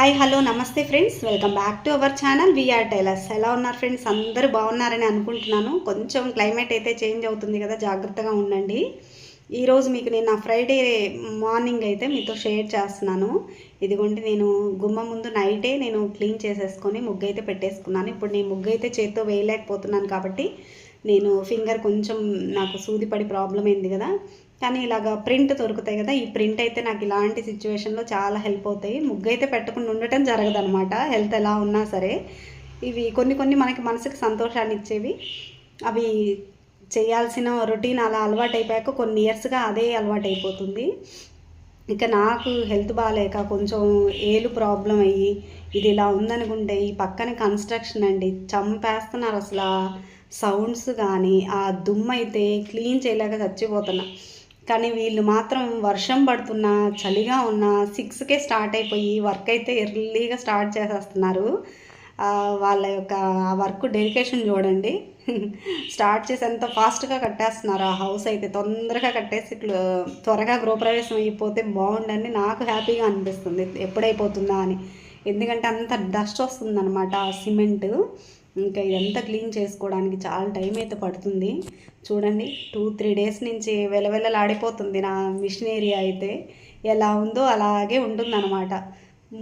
Hi hello నమస్తే friends, welcome back to our channel VR tailors. ఎలా ఉన్నారు friends? అందరూ బాగున్నారని అనుకుంటున్నాను. కొంచెం క్లైమేట్ అయితే చేంజ్ అవుతుంది కదా, జాగ్రత్తగా ఉండండి. ఈరోజు మీకు నేను నా ఫ్రైడే మార్నింగ్ అయితే మీతో షేర్ చేస్తున్నాను. ఇదిగోండి, నేను గుమ్మ ముందు నైటే నేను క్లీన్ చేసేసుకొని ముగ్గు అయితే పెట్టేసుకున్నాను. ఇప్పుడు నేను ముగ్గు అయితే చేత్తో వేయలేకపోతున్నాను కాబట్టి నేను ఫింగర్ కొంచెం నాకు సూదిపడి ప్రాబ్లం అయింది కదా, కానీ ఇలాగ ప్రింట్ దొరుకుతాయి కదా, ఈ ప్రింట్ అయితే నాకు ఇలాంటి సిచ్యువేషన్లో చాలా హెల్ప్ అవుతాయి. ముగ్గు అయితే పెట్టకుండా ఉండటం జరగదనమాట, హెల్త్ ఎలా ఉన్నా సరే. ఇవి కొన్ని కొన్ని మనకి మనసుకు సంతోషాన్ని ఇచ్చేవి. అవి చేయాల్సిన రొటీన్ అలా అలవాటు అయిపోయాక కొన్ని ఇయర్స్గా అదే అలవాటు అయిపోతుంది. ఇక నాకు హెల్త్ బాగాలేక కొంచెం ఏలు ప్రాబ్లం అయ్యి ఇది ఇలా ఉందనుకుంటే, ఈ పక్కన కన్స్ట్రక్షన్ అండి, చంపేస్తున్నారు అసలు. సౌండ్స్ కానీ ఆ దుమ్ము అయితే క్లీన్ చేయలేక చచ్చిపోతున్నా. కానీ వీళ్ళు మాత్రం వర్షం పడుతున్నా చలిగా ఉన్నా 6కే స్టార్ట్ అయిపోయి వర్క్ అయితే ఎర్లీగా స్టార్ట్ చేసేస్తున్నారు. వాళ్ళ యొక్క ఆ వర్క్ డెడికేషన్ చూడండి. స్టార్ట్ చేసి ఎంత ఫాస్ట్గా కట్టేస్తున్నారు. ఆ హౌస్ అయితే తొందరగా కట్టేసి త్వరగా గృహప్రవేశం అయిపోతే బాగుండని నాకు హ్యాపీగా అనిపిస్తుంది, ఎప్పుడైపోతుందా అని. ఎందుకంటే అంత డస్ట్ వస్తుందన్నమాట ఆ సిమెంట్. ఇంకా ఇదంతా క్లీన్ చేసుకోవడానికి చాలా టైం అయితే పడుతుంది. చూడండి, 2-3 డేస్ నుంచి వెలవెలలాడిపోతుంది నా మిషన్ ఏరియా అయితే. ఎలా ఉందో అలాగే ఉంటుందన్నమాట.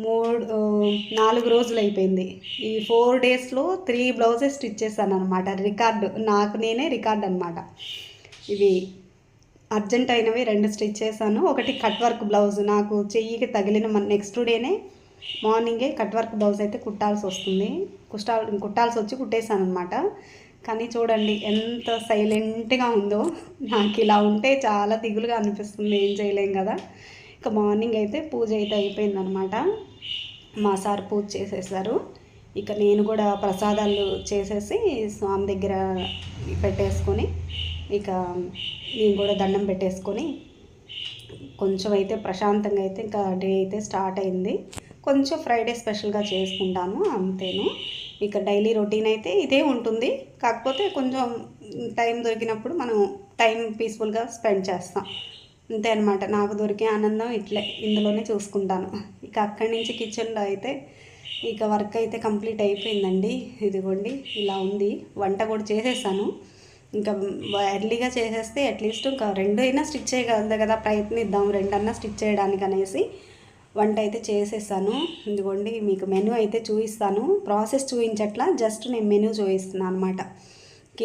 4 రోజులు అయిపోయింది. ఈ 4 డేస్లో 3 బ్లౌజెస్ స్టిచ్ చేశాను అనమాట. రికార్డు, నాకు నేనే రికార్డ్ అనమాట. ఇవి అర్జెంట్ అయినవి 2 స్టిచ్ చేశాను. ఒకటి కట్ వర్క్ బ్లౌజ్, నాకు చెయ్యికి తగిలిన నెక్స్ట్ డేనే మార్నింగే కట్ వర్క్ బ్లౌజ్ అయితే కుట్టాల్సి వస్తుంది. కుట్టాల్సి వచ్చి కుట్టేశాను అనమాట. కానీ చూడండి ఎంత సైలెంట్గా ఉందో. నాకు ఇలా ఉంటే చాలా దిగులుగా అనిపిస్తుంది, ఏం చేయలేం కదా. ఇక మార్నింగ్ అయితే పూజ అయితే అయిపోయిందనమాట. మా సార్ పూజ చేసేసారు. ఇక నేను కూడా ప్రసాదాలు చేసేసి స్వామి దగ్గర పెట్టేసుకొని ఇక నేను కూడా దండం పెట్టేసుకొని కొంచెం అయితే ప్రశాంతంగా అయితే ఇంకా డే అయితే స్టార్ట్ అయింది. కొంచెం ఫ్రైడే స్పెషల్గా చేసుకుంటాను అంతేను. ఇక డైలీ రొటీన్ అయితే ఇదే ఉంటుంది. కాకపోతే కొంచెం టైం దొరికినప్పుడు మనం టైం పీస్ఫుల్గా స్పెండ్ చేస్తాం, అంతే అనమాట. నాకు దొరికే ఆనందం ఇట్లే, ఇందులోనే చూసుకుంటాను. ఇక అక్కడి నుంచి కిచెన్లో అయితే ఇక వర్క్ అయితే కంప్లీట్ అయిపోయిందండి. ఇదిగోండి ఇలా ఉంది. వంట కూడా చేసేసాను. ఇంకా ఎర్లీగా చేసేస్తే అట్లీస్ట్ ఇంకా 2 అయినా స్టిచ్ చేయగలదు కదా, ప్రయత్నిద్దాం 2 అన్నా స్టిచ్ చేయడానికి అనేసి వంట అయితే చేసేసాను. ఇదిగోండి మీకు మెనూ అయితే చూపిస్తాను. ప్రాసెస్ చూపించట్లా, జస్ట్ నేను మెనూ చూపిస్తున్నాను అనమాట.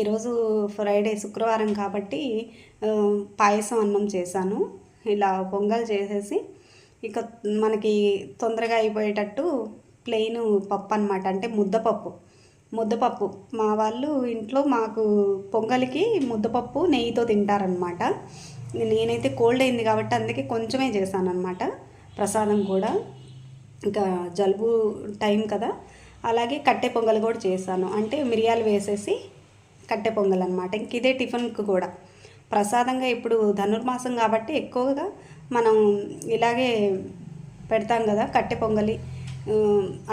ఈరోజు ఫ్రైడే శుక్రవారం కాబట్టి పాయసం అన్నం చేశాను. ఇలా పొంగల్ చేసేసి ఇక మనకి తొందరగా అయిపోయేటట్టు ప్లెయిన్ పప్పు అనమాట, అంటే ముద్దపప్పు. మా వాళ్ళు ఇంట్లో మాకు పొంగలికి ముద్దపప్పు నెయ్యితో తింటారనమాట. నేనైతే కోల్డ్ అయింది కాబట్టి అందుకే కొంచెమే చేశాను అనమాట. ప్రసాదం కూడా ఇంకా జలుబు టైం కదా, అలాగే కట్టె పొంగల్ కూడా చేశాను. అంటే మిరియాలు వేసేసి కట్టె పొంగల్ అనమాట. ఇంక ఇదే టిఫిన్కి కూడా ప్రసాదంగా. ఇప్పుడు ధనుర్మాసం కాబట్టి ఎక్కువగా మనం ఇలాగే పెడతాం కదా కట్టె పొంగలి,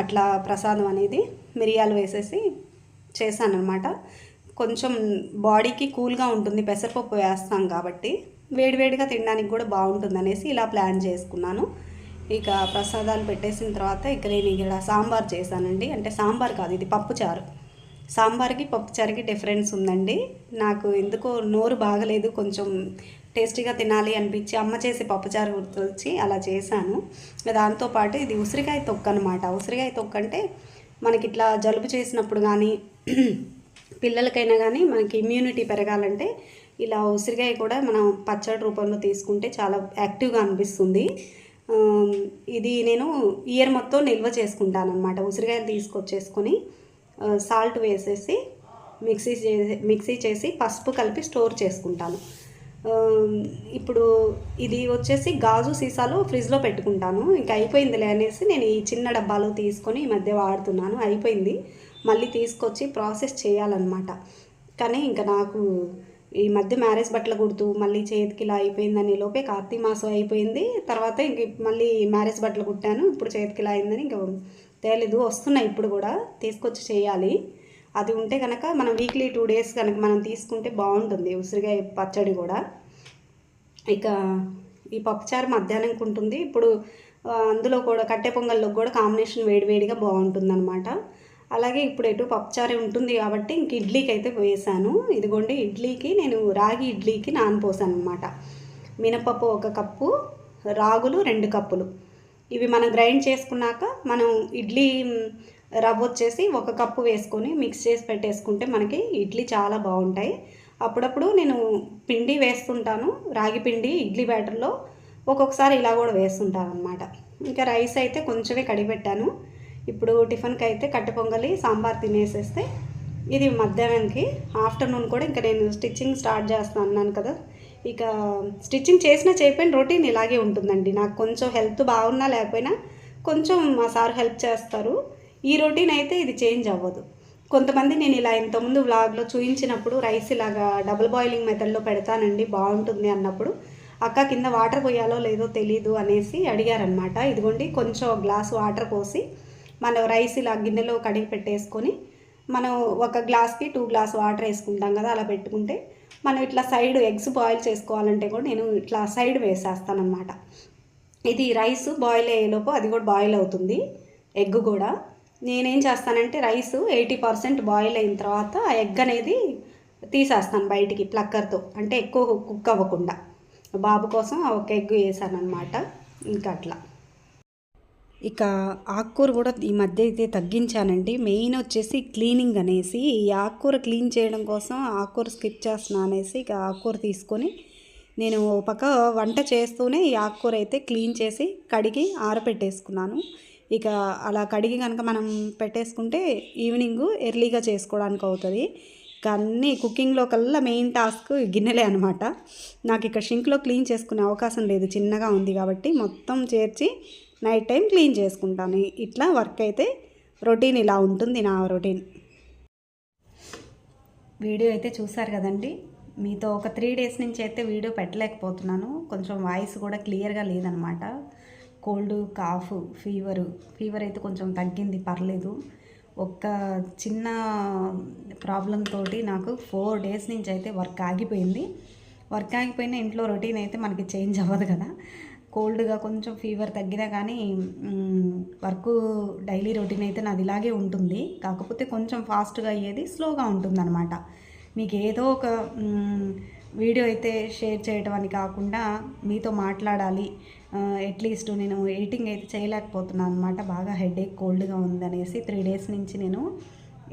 అట్లా ప్రసాదం అనేది మిరియాలు వేసేసి చేశానమాట. కొంచెం బాడీకి కూల్గా ఉంటుంది, పెసరపప్పు వేస్తాం కాబట్టి వేడివేడిగా తినడానికి కూడా బాగుంటుంది అనేసి ఇలా ప్లాన్ చేసుకున్నాను. ఇక ప్రసాదాలు పెట్టేసిన తర్వాత ఇక నేను ఇక్కడ సాంబార్ చేశానండి. అంటే సాంబార్ కాదు, ఇది పప్పుచారు. సాంబార్కి పప్పుచారుకి డిఫరెన్స్ ఉందండి. నాకు ఎందుకో నోరు బాగలేదు, కొంచెం టేస్టీగా తినాలి అనిపించి అమ్మ చేసి పప్పుచారు గుర్తొచ్చి అలా చేశాను. దాంతోపాటు ఇది ఉసిరికాయ తొక్కు అనమాట. ఉసిరికాయ తొక్కు అంటే మనకి ఇట్లా జలుబు చేసినప్పుడు కానీ పిల్లలకైనా కానీ మనకి ఇమ్యూనిటీ పెరగాలంటే ఇలా ఉసిరికాయ కూడా మనం పచ్చడి రూపంలో తీసుకుంటే చాలా యాక్టివ్గా అనిపిస్తుంది. ఇది నేను ఇయర్ మొత్తం నిల్వ చేసుకుంటాను అనమాట. ఉసిరికాయలు తీసుకొచ్చేసుకొని సాల్ట్ వేసేసి మిక్సీ చేసి పసుపు కలిపి స్టోర్ చేసుకుంటాను. ఇప్పుడు ఇది వచ్చేసి గాజు సీసాలో ఫ్రిడ్జ్లో పెట్టుకుంటాను. ఇంకా అయిపోయిందిలే అనేసి నేను ఈ చిన్న డబ్బాలో తీసుకొని ఈ మధ్య వాడుతున్నాను. అయిపోయింది, మళ్ళీ తీసుకొచ్చి ప్రాసెస్ చేయాలన్నమాట. కానీ ఇంకా నాకు ఈ మధ్య మ్యారేజ్ బట్టలు కుడుతూ మళ్ళీ చేతికి ఇలా అయిపోయిందని లోపే కార్తీక మాసం అయిపోయింది. తర్వాత ఇంక మళ్ళీ మ్యారేజ్ బట్టలు కుట్టాను, ఇప్పుడు చేతికి ఇలా అయిందని ఇంకా తేలేదు. వస్తున్నాయి ఇప్పుడు కూడా, తీసుకొచ్చి చేయాలి. అది ఉంటే కనుక మనం వీక్లీ 2 డేస్ కనుక మనం తీసుకుంటే బాగుంటుంది ఉసిరికాయ పచ్చడి కూడా. ఇక ఈ పప్పుచారు మధ్యాహ్నంకి ఉంటుంది. ఇప్పుడు అందులో కూడా కట్టె పొంగల్లో కూడా కాంబినేషన్ వేడివేడిగా బాగుంటుందన్నమాట. అలాగే ఇప్పుడు ఎటు పప్పుచారే ఉంటుంది కాబట్టి ఇంక ఇడ్లీకి అయితే వేసాను. ఇదిగోండి ఇడ్లీకి నేను రాగి ఇడ్లీకి నానపోసాను అనమాట. మినపప్పు 1 కప్పు, రాగులు 2 కప్పులు. ఇవి మనం గ్రైండ్ చేసుకున్నాక మనం ఇడ్లీ రవ్వ వచ్చేసి 1 కప్పు వేసుకొని మిక్స్ చేసి పెట్టేసుకుంటే మనకి ఇడ్లీ చాలా బాగుంటాయి. అప్పుడప్పుడు నేను పిండి వేస్తుంటాను, రాగి పిండి ఇడ్లీ బ్యాటర్లో. ఒక్కొక్కసారి ఇలా కూడా వేస్తుంటాను అనమాట. ఇంకా రైస్ అయితే కొంచెమే కడిగిపెట్టాను. ఇప్పుడు టిఫిన్కి అయితే కట్టె పొంగలి సాంబార్ తినేసేస్తే ఇది మధ్యాహ్నానికి. ఆఫ్టర్నూన్ కూడా ఇంకా నేను స్టిచ్చింగ్ స్టార్ట్ చేస్తాను అన్నాను కదా. ఇక స్టిచ్చింగ్ చేసినా చేయకపోయిన రొటీన్ ఇలాగే ఉంటుందండి. నాకు కొంచెం హెల్త్ బాగున్నా లేకపోయినా కొంచెం మా సార్ హెల్ప్ చేస్తారు. ఈ రొటీన్ అయితే ఇది చేంజ్ అవ్వదు. కొంతమంది నేను ఇలా ఇంతకుముందు వ్లాగ్లో చూపించినప్పుడు రైస్ ఇలాగా డబుల్ బాయిలింగ్ మెథడ్లో పెడతానండి బాగుంటుంది అన్నప్పుడు, అక్క కింద వాటర్ పోయాలో లేదో తెలీదు అనేసి అడిగారనమాట. ఇదిగోండి కొంచెం గ్లాస్ వాటర్ పోసి మనం రైస్ ఇలా గిన్నెలో కడిగి పెట్టేసుకొని మనం 1 గ్లాస్కి 2 గ్లాస్ వాటర్ వేసుకుంటాం కదా, అలా పెట్టుకుంటే మనం ఇట్లా సైడ్ ఎగ్స్ బాయిల్ చేసుకోవాలంటే కూడా నేను ఇట్లా సైడ్ వేసేస్తానమాట. ఇది రైస్ బాయిల్ అయ్యేలోపు అది కూడా బాయిల్ అవుతుంది, ఎగ్ కూడా. నేనేం చేస్తానంటే రైస్ 80% బాయిల్ అయిన తర్వాత ఆ ఎగ్ అనేది తీసేస్తాను బయటికి ప్లక్కర్తో, అంటే ఎక్కువ కుక్ అవ్వకుండా. బాబు కోసం 1 ఎగ్ వేసాను అనమాట. ఇంకా అట్లా ఇక ఆకుకూర కూడా ఈ మధ్య అయితే తగ్గించానండి. మెయిన్ వచ్చేసి క్లీనింగ్ అనేసి, ఈ ఆకుకూర క్లీన్ చేయడం కోసం ఆకుకూర స్కిప్ చేస్తున్నా అనేసి ఇక ఆకుకూర తీసుకొని నేను పక్క వంట చేస్తూనే ఈ ఆకుకూర అయితే క్లీన్ చేసి కడిగి ఆరబెట్టేసుకున్నాను. ఇక అలా కడిగి కనుక మనం పెట్టేసుకుంటే ఈవినింగ్ ఎర్లీగా చేసుకోవడానికి అవుతుంది. ఇక అన్నీ కుకింగ్లో కల్లా మెయిన్ టాస్క్ గిన్నెలే అనమాట. నాకు ఇక్కడ షింక్లో క్లీన్ చేసుకునే అవకాశం లేదు, చిన్నగా ఉంది కాబట్టి మొత్తం చేర్చి నైట్ టైం క్లీన్ చేసుకుంటాను. ఇట్లా వర్క్ అయితే రొటీన్ ఇలా ఉంటుంది నా రొటీన్. వీడియో అయితే చూసారు కదండి. మీతో ఒక 3 డేస్ నుంచి అయితే వీడియో పెట్టలేకపోతున్నాను. కొంచెం వాయిస్ కూడా క్లియర్గా లేదనమాట. కోల్డ్, కాఫ్, ఫీవర్ అయితే కొంచెం తగ్గింది, పర్లేదు. ఒక్క చిన్న ప్రాబ్లం తోటి నాకు 4 డేస్ నుంచి అయితే వర్క్ ఆగిపోయింది. వర్క్ ఆగిపోయిన ఇంట్లో రొటీన్ అయితే మనకి చేంజ్ అవ్వదు కదా. కోల్డ్గా కొంచెం ఫీవర్ తగ్గినా కానీ వర్క్ డైలీ రొటీన్ అయితే నాది ఇలాగే ఉంటుంది. కాకపోతే కొంచెం ఫాస్ట్గా అయ్యేది స్లోగా ఉంటుందన్నమాట. మీకు ఏదో ఒక వీడియో అయితే షేర్ చేయడం అని కాకుండా మీతో మాట్లాడాలి. అట్లీస్ట్ నేను ఎడిటింగ్ అయితే చేయలేకపోతున్నాను అనమాట. బాగా హెడేక్, కోల్డ్గా ఉందనేసి 3 డేస్ నుంచి నేను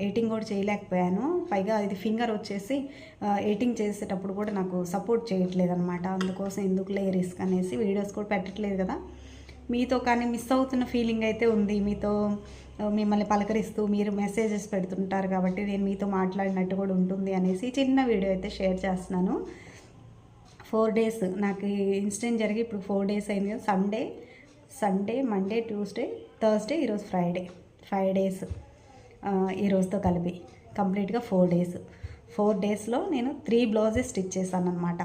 ఎడిటింగ్ కూడా చేయలేకపోయాను. పైగా ఇది ఫింగర్ వచ్చేసి ఎడిటింగ్ చేసేటప్పుడు కూడా నాకు సపోర్ట్ చేయట్లేదు అనమాట. అందుకోసం ఎందుకులే రిస్క్ అనేసి వీడియోస్ కూడా పెట్టట్లేదు కదా. మీతో కానీ మిస్ అవుతున్న ఫీలింగ్ అయితే ఉంది. మీతో మిమ్మల్ని పలకరిస్తూ మీరు మెసేజెస్ పెడుతుంటారు కాబట్టి నేను మీతో మాట్లాడినట్టు కూడా ఉంటుంది అనేసి చిన్న వీడియో అయితే షేర్ చేస్తున్నాను. 4 డేస్ నాకు ఇన్సిడెంట్ జరిగి ఇప్పుడు 4 డేస్ అయింది కదా. సండే, మండే, ట్యూస్డే, థర్స్డే, ఈరోజు ఫ్రైడే, 5 డేస్ ఈ రోజుతో కలిపి కంప్లీట్గా 4 డేస్. 4 డేస్లో నేను 3 బ్లౌజెస్ స్టిచ్ చేశాను అనమాట.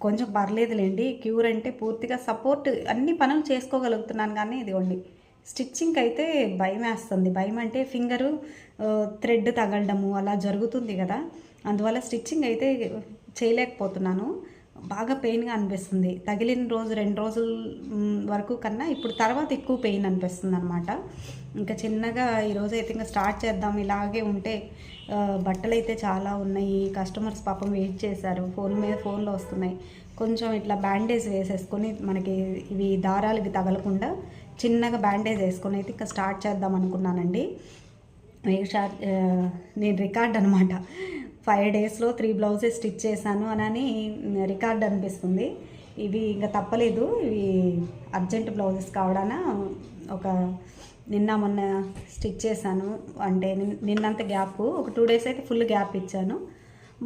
కొంచెం పర్లేదులేండి. క్యూర్ అంటే పూర్తిగా సపోర్ట్ అన్ని పనులు చేసుకోగలుగుతున్నాను, కానీ ఇదిగోండి స్టిచ్చింగ్ అయితే భయం వేస్తుంది. భయం అంటే ఫింగరు థ్రెడ్ తగలడము అలా జరుగుతుంది కదా, అందువల్ల స్టిచ్చింగ్ అయితే చేయలేకపోతున్నాను. బాగా పెయిన్గా అనిపిస్తుంది. తగిలిన రోజు 2 రోజుల వరకు కన్నా ఇప్పుడు తర్వాత ఎక్కువ పెయిన్ అనిపిస్తుంది అనమాట. ఇంకా చిన్నగా ఈరోజు అయితే ఇంకా స్టార్ట్ చేద్దాం. ఇలాగే ఉంటే బట్టలు అయితే చాలా ఉన్నాయి, కస్టమర్స్ పాపం వెయిట్ చేశారు, ఫోన్లో వస్తున్నాయి. కొంచెం ఇట్లా బ్యాండేజ్ వేసేసుకొని మనకి ఇవి దారాలకి తగలకుండా చిన్నగా బ్యాండేజ్ వేసుకొని అయితే ఇంకా స్టార్ట్ చేద్దాం అనుకున్నానండి. నేను రికార్డ్ అనమాట. 5 డేస్లో 3 బ్లౌజెస్ స్టిచ్ చేశాను అని రికార్డ్ అనిపిస్తుంది. ఇవి ఇంకా తప్పలేదు, ఇవి అర్జెంట్ బ్లౌజెస్ కావడాన ఒక నిన్న మొన్న స్టిచ్ చేశాను. అంటే నిన్నంత గ్యాప్, ఒక 2 డేస్ అయితే ఫుల్ గ్యాప్ ఇచ్చాను.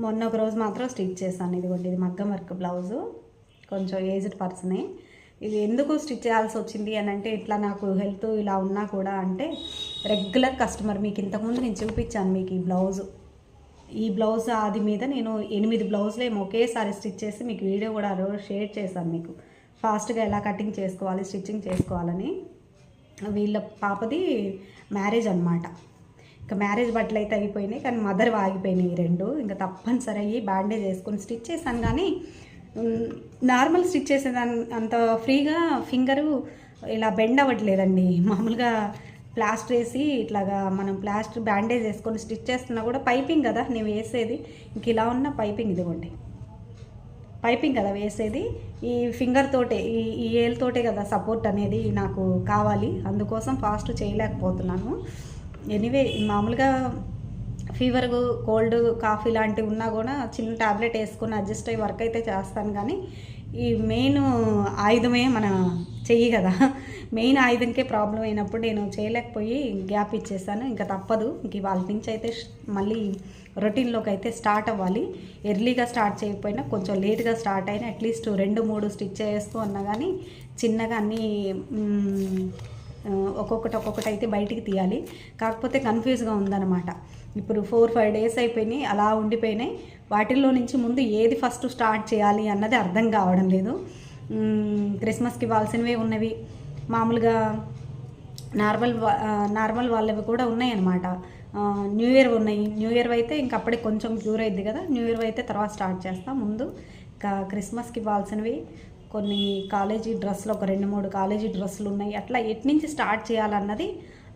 మొన్న ఒక రోజు మాత్రం స్టిచ్ చేశాను. ఇదిగోండి, ఇది మగ్గం వర్క్ బ్లౌజు, కొంచెం ఏజ్డ్ పర్సనే. ఇది ఎందుకు స్టిచ్ చేయాల్సి వచ్చింది అని అంటే, ఇట్లా నాకు హెల్త్ ఇలా ఉన్నా కూడా అంటే రెగ్యులర్ కస్టమర్, మీకు ఇంతకుముందు నేను చూపించాను మీకు ఈ బ్లౌజ్ అది మీద నేను 8 బ్లౌజులు ఏమో ఒకేసారి స్టిచ్ చేసి మీకు వీడియో కూడా షేర్ చేశాను, మీకు ఫాస్ట్గా ఎలా కటింగ్ చేసుకోవాలి, స్టిచ్చింగ్ చేసుకోవాలని. వీళ్ళ పాపది మ్యారేజ్ అనమాట. ఇంకా మ్యారేజ్ బట్టలు అయితే అయిపోయినాయి, కానీ మదర్ ఆగిపోయినాయి 2. ఇంకా తప్పనిసరి అయ్యి బ్యాండేజ్ వేసుకొని స్టిచ్ చేశాను. కానీ నార్మల్ స్టిచ్ చేసేదాన్ని అంత ఫ్రీగా ఫింగరు ఇలా బెండ్ అవ్వట్లేదండి. మామూలుగా ప్లాస్టర్ వేసి ఇట్లాగా మనం ప్లాస్టర్ బ్యాండేజ్ వేసుకొని స్టిచ్ చేస్తున్నా కూడా పైపింగ్ కదా నేను వేసేది, ఇంక ఇలా ఉన్న పైపింగ్ ఇదిగోండి, పైపింగ్ కదా వేసేది, ఈ ఫింగర్ తోటే ఈ ఏళ్ళతోటే కదా సపోర్ట్ అనేది నాకు కావాలి, అందుకోసం ఫాస్ట్ చేయలేకపోతున్నాను. ఎనీవే మామూలుగా ఫీవర్, కోల్డ్, కాఫీ లాంటివి ఉన్నా కూడా చిన్న ట్యాబ్లెట్ వేసుకొని అడ్జస్ట్ అయ్యి వర్క్ అయితే చేస్తాను. కానీ ఈ మెయిన్ ఆయుధమే మన చెయ్యి కదా, మెయిన్ ఆయుధంకే ప్రాబ్లం అయినప్పుడు నేను చేయలేకపోయి గ్యాప్ ఇచ్చేసాను. ఇంకా తప్పదు, ఇంక వాళ్ళ నుంచి అయితే మళ్ళీ రొటీన్లోకి అయితే స్టార్ట్ అవ్వాలి. ఎర్లీగా స్టార్ట్ చేయకపోయినా కొంచెం లేట్గా స్టార్ట్ అయినా అట్లీస్ట్ 2-3 స్టిచ్ చేస్తూ అన్నా కానీ చిన్నగా అన్నీ ఒక్కొక్కటి అయితే బయటికి తీయాలి. కాకపోతే కన్ఫ్యూజ్గా ఉందన్నమాట. ఇప్పుడు 4-5 డేస్ అయిపోయినాయి, అలా ఉండిపోయినాయి. వాటిల్లో నుంచి ముందు ఏది ఫస్ట్ స్టార్ట్ చేయాలి అన్నది అర్థం కావడం లేదు. క్రిస్మస్కి ఇవ్వాల్సినవే ఉన్నవి, మామూలుగా నార్మల్ వాళ్ళవి కూడా ఉన్నాయన్నమాట. న్యూ ఇయర్ ఉన్నాయి, న్యూ ఇయర్ అయితే ఇంక అప్పుడే కొంచెం క్యూర్ అయింది కదా, న్యూ ఇయర్ అయితే తర్వాత స్టార్ట్ చేస్తాం. ముందు ఇంకా క్రిస్మస్కి ఇవ్వాల్సినవి కొన్ని కాలేజీ డ్రెస్సులు, ఒక 2-3 కాలేజీ డ్రెస్సులు ఉన్నాయి. అట్లా ఎట్నుంచి స్టార్ట్ చేయాలన్నది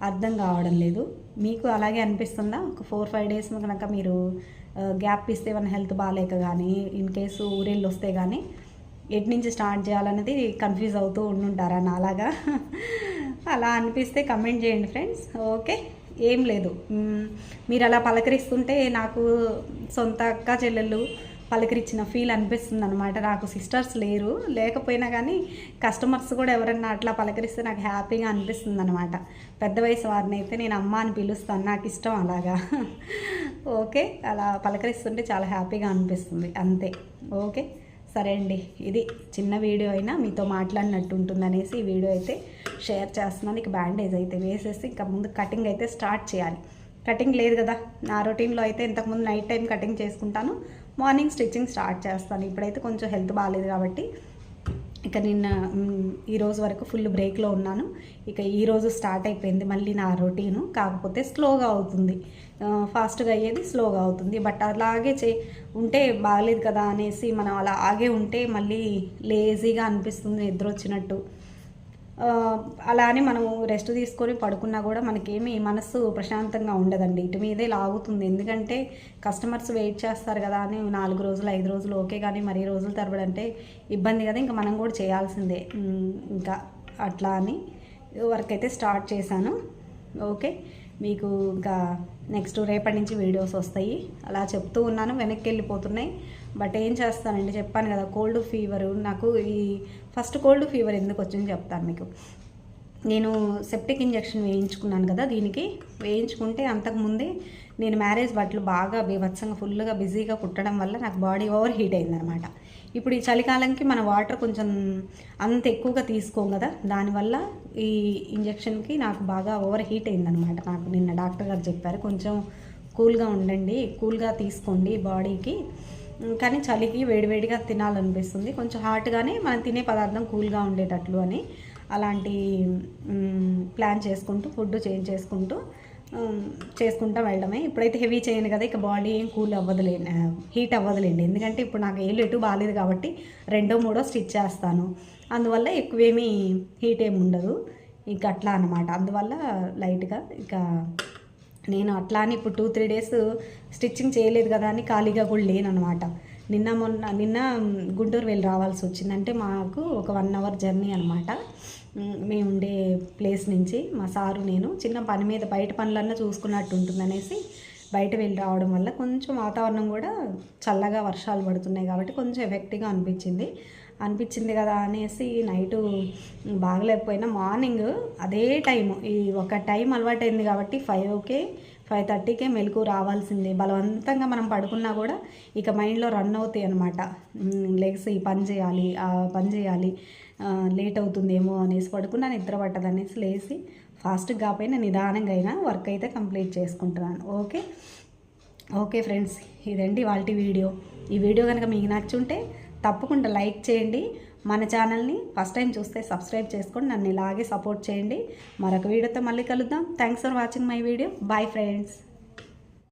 అర్థం కావడం లేదు. మీకు అలాగే అనిపిస్తుందా? ఒక 4-5 డేస్ కనుక మీరు గ్యాప్ ఇస్తే మన హెల్త్ బాగాలేక కానీ ఇన్ కేసు ఊరేళ్ళు వస్తే కానీ ఎట్నుంచి స్టార్ట్ చేయాలన్నది కన్ఫ్యూజ్ అవుతూ ఉండుంటారా నాలాగా? అలా అనిపిస్తే కమెంట్ చేయండి ఫ్రెండ్స్. ఓకే, ఏం లేదు, మీరు అలా పలకరిస్తుంటే నాకు సొంత అక్క చెల్లెళ్ళు పలకరించిన ఫీల్ అనిపిస్తుంది అనమాట. నాకు సిస్టర్స్ లేరు, లేకపోయినా కానీ కస్టమర్స్ కూడా ఎవరన్నా అట్లా పలకరిస్తే నాకు హ్యాపీగా అనిపిస్తుంది అనమాట. పెద్ద వయసు వారిని అయితే నేను అమ్మ అని పిలుస్తాను, నాకు ఇష్టం అలాగా. ఓకే, అలా పలకరిస్తుంటే చాలా హ్యాపీగా అనిపిస్తుంది అంతే. ఓకే, సరే అండి, ఇది చిన్న వీడియో అయినా మీతో మాట్లాడినట్టు ఉంటుందనేసి ఈ వీడియో అయితే షేర్ చేస్తున్నాను. ఇక బ్యాండేజ్ అయితే వేసేసి ఇంకా ముందు కటింగ్ అయితే స్టార్ట్ చేయాలి. కటింగ్ లేదు కదా నా రొటీన్లో అయితే, ఇంతకుముందు నైట్ టైం కటింగ్ చేసుకుంటాను, మార్నింగ్ స్టిచ్చింగ్ స్టార్ట్ చేస్తాను. ఇప్పుడైతే కొంచెం హెల్త్ బాగాలేదు కాబట్టి ఇక నిన్న ఈరోజు వరకు ఫుల్ బ్రేక్లో ఉన్నాను. ఇక ఈరోజు స్టార్ట్ అయిపోయింది మళ్ళీ నా రొటీను. కాకపోతే స్లోగా అవుతుంది, ఫాస్ట్గా అయ్యేది స్లోగా అవుతుంది. బట్ అలాగే ఉంటే బాగలేదు కదా అనేసి మనం అలా ఆగే ఉంటే మళ్ళీ లేజీగా అనిపిస్తుంది, నిద్ర వచ్చినట్టు. అలా అని మనం రెస్ట్ తీసుకొని పడుకున్నా కూడా మనకేమీ మనసు ప్రశాంతంగా ఉండదండి, ఇటు మీదే లాగుతుంది. ఎందుకంటే కస్టమర్స్ వెయిట్ చేస్తారు కదా అని 4 రోజులు 5 రోజులు ఓకే, కానీ మరీ రోజులు తరబడంటే ఇబ్బంది కదా, ఇంకా మనం కూడా చేయాల్సిందే. ఇంకా అట్లా అని వర్క్ అయితే స్టార్ట్ చేశాను. ఓకే, మీకు ఇంకా నెక్స్ట్ రేపటి నుంచి వీడియోస్ వస్తాయి. అలా చెప్తూ ఉన్నాను, వెనక్కి వెళ్ళిపోతున్నాయి. బట్ ఏం చేస్తానండి, చెప్పాను కదా కోల్డ్ ఫీవరు. నాకు ఈ ఫస్ట్ కోల్డ్ ఫీవర్ ఎందుకు వచ్చిందో చెప్తాను మీకు. నేను సెప్టిక్ ఇంజెక్షన్ వేయించుకున్నాను కదా, దీనికి వేయించుకుంటే అంతకుముందే నేను మ్యారేజ్ బట్టలు బాగా బీభత్సంగా ఫుల్గా బిజీగా కుట్టడం వల్ల నాకు బాడీ ఓవర్ హీట్ అయిందనమాట. ఇప్పుడు ఈ చలికాలంకి మన వాటర్ కొంచెం అంత ఎక్కువగా తీసుకోం కదా, దానివల్ల ఈ ఇంజెక్షన్కి నాకు బాగా ఓవర్ హీట్ అయిందనమాట. నాకు నిన్న డాక్టర్ గారు చెప్పారు, కొంచెం కూల్గా ఉండండి, కూల్గా తీసుకోండి బాడీకి, కానీ చలికి వేడివేడిగా తినాలనిపిస్తుంది, కొంచెం హాట్గానే మనం తినే పదార్థం కూల్గా ఉండేటట్లు అని అలాంటి ప్లాన్ చేసుకుంటూ ఫుడ్ చేంజ్ చేసుకుంటూ వెళ్ళడమే. ఇప్పుడైతే హెవీ చేయను కదా, ఇక బాడీ ఏం కూల్ అవ్వదులేండి, హీట్ అవ్వదులేండి. ఎందుకంటే ఇప్పుడు నాకు ఏళ్ళు ఎటు బాగాలేదు కాబట్టి 2-3 స్టిచ్ చేస్తాను, అందువల్ల ఎక్కువేమీ హీట్ ఏమి ఉండదు. ఇక అట్లా అనమాట, అందువల్ల లైట్గా ఇక నేను అట్లా అని ఇప్పుడు 2-3 డేస్ స్టిచ్చింగ్ చేయలేదు కదా అని ఖాళీగా కూడా లేననమాట. నిన్న గుంటూరు వెళ్ళి రావాల్సి వచ్చింది. అంటే మాకు ఒక 1 అవర్ జర్నీ అనమాట, మేము ఉండే ప్లేస్ నుంచి. మా సారు నేను చిన్న పని మీద బయట పనులన్నా చూసుకున్నట్టు ఉంటుందనేసి బయట వెళ్ళి రావడం వల్ల కొంచెం వాతావరణం కూడా చల్లగా వర్షాలు పడుతున్నాయి కాబట్టి కొంచెం ఎఫెక్ట్గా అనిపించింది కదా అనేసి నైటు బాగలేకపోయినా మార్నింగ్ అదే టైము, ఈ ఒక టైం అలవాటైంది కాబట్టి 5:30కే మెలకు రావాల్సిందే. బలవంతంగా మనం పడుకున్నా కూడా ఇక మైండ్లో రన్ అవుతాయి అనమాట, లెగ్స్ ఈ పని చేయాలి, ఆ పని చేయాలి, లేట్ అవుతుందేమో అనేసి పడుకున్నా, నిద్ర పట్టదనేసి లేచి ఫాస్ట్గా కాకపోయినా నిదానంగా అయినా వర్క్ అయితే కంప్లీట్ చేసుకుంటున్నాను. ఓకే ఫ్రెండ్స్, ఇదండి వాళ్ళ వీడియో. ఈ వీడియో కనుక మీకు నచ్చుంటే తప్పకుండా లైక్ చేయండి, మన ఛానల్ని ఫస్ట్ టైం చూస్తే సబ్స్క్రైబ్ చేసుకొని నన్ను ఇలాగే సపోర్ట్ చేయండి. మరొక వీడియోతో మళ్ళీ కలుద్దాం. థ్యాంక్స్ ఫర్ వాచింగ్ మై వీడియో. Bye friends.